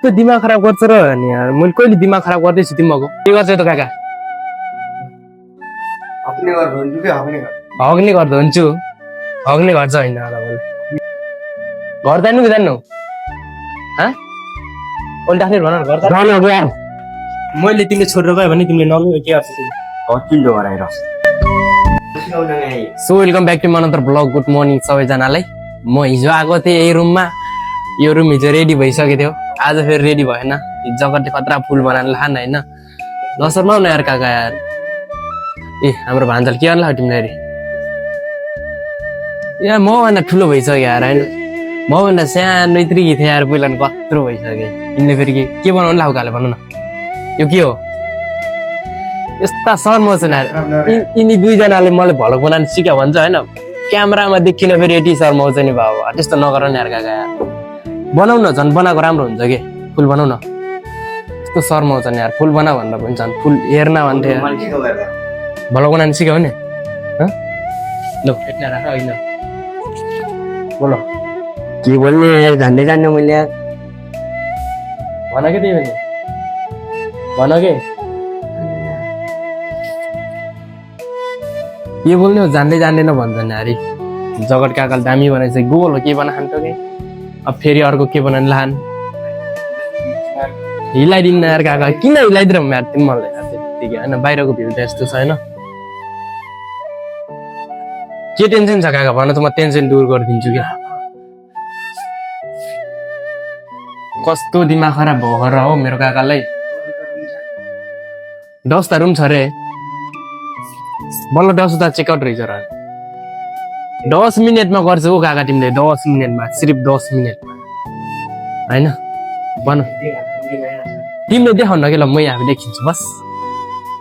कस्तो दिमाग खराब गर्छ र नि यार मैले कहिले दिमाग खराब गर्दैछु तिमीको के गर्छ त काका हग्ने गर्दा हुन्छु हग्ने गर्छ होइन घर जानु कि जान्नु ओल्टाखेर भन मैले तिमीले छोडेर गयो भने तिमीले नलु के गर्छ so welcome back to Manantar blog good morning सबैजनालाई म हिजो आएको थिएँ यही रुममा यो रुम हिजो रेडी भइसकेको थियो आज फेरि रेडी भएन जगतले खतरा फुल बनाएर लान होइन नसर्माउ न यार काका यार ए हाम्रो भान्जाल के गर्नु तिमीले अरे यार मभन्दा ठुलो भइसक्यो यार होइन मभन्दा सानो यत्रो थिएँ यार पहिला कत्रो भइसक्यो यिनले फेरि के बनाउनु लाग्यो काले भन न यो के हो यस्ता शर्मा छन् यार यिनी दुईजनाले मलाई भलक बनाउनु सिक्यो भन्छ होइन क्यामेरामा देखिन फेरि यति शर्माउँछ नि बाबा त्यस्तो नगर नि यार काका यार बनाउ न झन् बनाएको राम्रो हुन्छ कि फुल बनाउ न यस्तो शर्माउँछ नि यार फुल बना भन्दा पनि झन् फुल हेर्न भन्थे भलक बनाउनु सिक्यो नि ल फेट्न राख होइन बोलो के बोल्ने यार झन्डै जान्ने मैले यार भन के त्यही भने भन के के बोल्ने हो जान्दै जान्दैन भन्छ नि अरे जगत काकाले दामी बनाएछ गोल हो के बना खान्छ कि अब फेरि अर्को के बनाउनु लान हिलाइदिनु यार काका किन हिलाइदिएर यार तिमी मलाई त्यतिकै होइन बाहिरको भिउ त यस्तो छ होइन के टेन्सन छ काका भन त म टेन्सन दूर गरिदिन्छु क्या कस्तो दिमाग खराब भयो र हो मेरो काकालाई 10 रुम छ रे बल्ल 10 उता चेकआउट रहेछ र 10 मिनटमा गर्छ हो काका तिमीले 10 मिनटमा सिर्फ 10 मिनटमा होइन भन तिमीले देखाउन कि ल म यहाँ देखिन्छु बस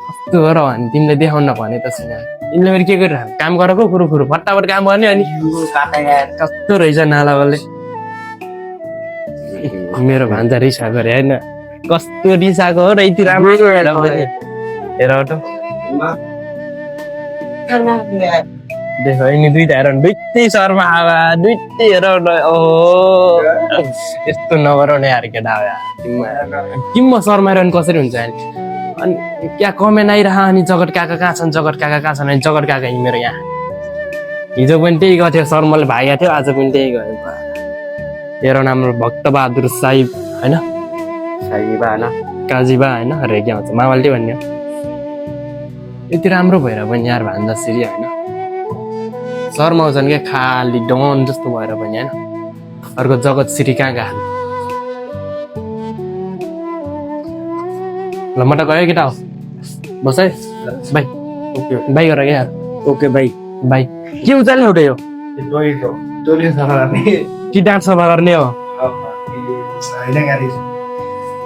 कस्तो हो र भने तिमीले देखाउन भने त छैन यिनले फेरि के गरिरह काम गरेको कुरो फटाफट काम गर्ने अनि कस्तो रहेछ नालावाले मेरो भान्जा रिसा गरे होइन कस्तो रिसाएको हो र यति राम्रो हेर देखो यिनी दुईटा हेर दुइटै शर्मा आवा दुइटै हेर ओहो यस्तो नगर न यार केटा तिम्रो शर्मा रहनु कसरी हुन्छ अनि क्या कमेन्ट आइरह अनि जगत काका कहाँ छन् जगत काका कहाँ छन् अनि जगत काका मेरो यहाँ हिजो पनि त्यही गएको थियो शर्माले भागेको थियो आज पनि त्यही गयो हेर हाम्रो भक्तबहादुर साहिब होइन साहिबा होइन काजीबा होइन अरे के भन्छ मावाले भन्ने यति राम्रो भएर पनि यार भान्जा सिरी होइन शर्माउँछन् क्या खाली डन जस्तो भएर पनि होइन अर्को जगत सिरी कहाँ गएको ल म त गयो केटा हो बस है बाई ओके बाई गर क्या यार ओके भाइ बाई के उचाल्ने एउटा यो कि डाँट सफा गर्ने हो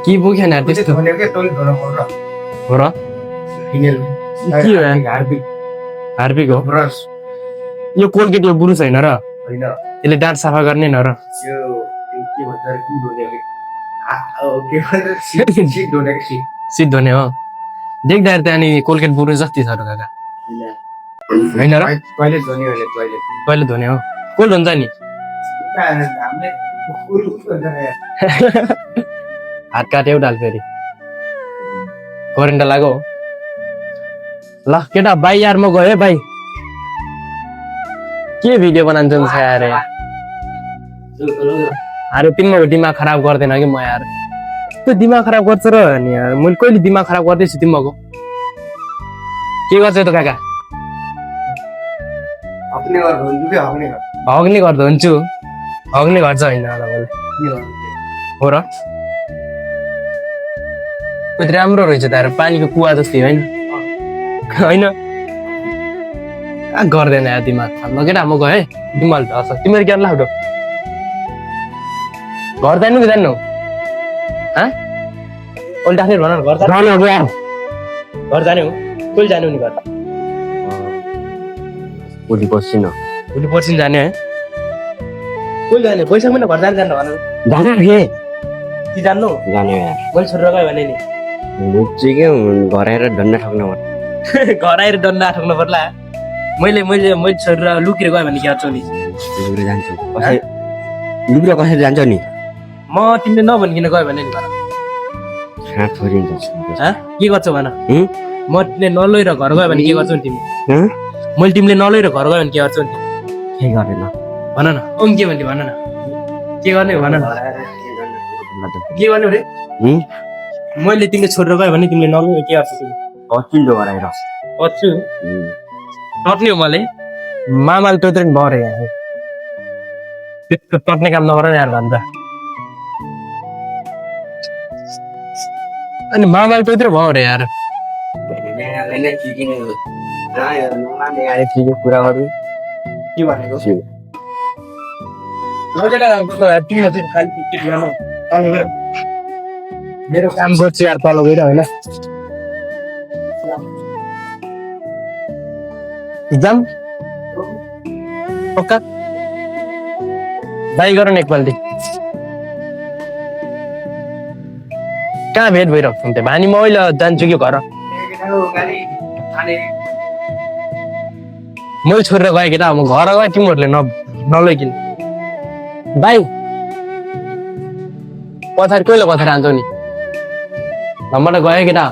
के बोक्यो नि त्यस्तो हो र के हो हार्पिक हो यो कोलगेट यो बुरुस होइन र यसले दाँत सफा गर्ने न र सिट धोने हो देख्दाखेरि त अनि कोलगेट बुरुस जति छ र काका होइन र टोइलेट धोने हो कोल धुन्छ नि हात काट्यो डाल फेरि करेन्ट लाग्यो ल केटा बाई यार म गयो है बाई के भिडियो बनाउँछु अरे अरे तिम्रो दिमाग खराब गर्दैन कि म यार त्यो दिमाग खराब गर्छ र नि यार मैले कहिले दिमाग खराब गर्दैछु तिम्रो के गर्छ त काका हग्ने गर्दा हुन्छु हग्ने गर्छ होइन हो र कति राम्रो रहेछ त पानीको कुवा जस्तै होइन होइन गर्दैन यार दिमाग ल केटा म गएँ तिमीले त तिमीहरू के लाग्दो घर जानु कि जान्नु ओल्टाखेर भन घर जाने हो कहिले जानु नि घर भोलि पर्सि जाने है कहिले जाने पैसा पनि घर जानु भन कि जान्नु जाने यार मैले छोडेर गयो भने नि बुझ्छु के घर आएर डन्डा ठक्न घर आएर डन्डा ठक्नु पर्ला मैले छोडेर लुकेर गयो भने के गर्छौ नि लुकेर कसरी जान्छौ नि म तिमीले नभनिकन गयो भने नि घर हात छोडिन्छ के गर्छौ भन हुँ? म तिमीले नलैर घर गयो भने के गर्छौ नि तिमी हँ? मैले तिमीले नलैर घर गयो भने के गर्छौ नि तिमी केही गरेन भन न ओम के भन्ने भन न के गर्ने हो भन न के गर्ने रे हुँ? मैले तिमीले छोडेर गयो भने तिमीले नलैर के गर्छौ तिमी अचिन्तो गराएर अछु टट्ने हो मलाई मामाले टोत्रे नि भयो रे यहाँ त्यस्तो टट्ने काम नगर नि यार भन्छ अनि मामाले टोत्रे भयो रे यार कुरा गर्नु के भनेको मेरो काम गर्छु यार तल गएर होइन जाम पक्का बाई गर न एकपल्टि कहाँ भेट भइरहेको छ त्यहाँ भानी म अहिले जान्छु कि घर मैले छोडेर गएँ केटा म घर गएँ तिमीहरूले नलैकिन भाइ पछाडि कहिले पछाडि हान्छौ नि घरबाट गयो केटा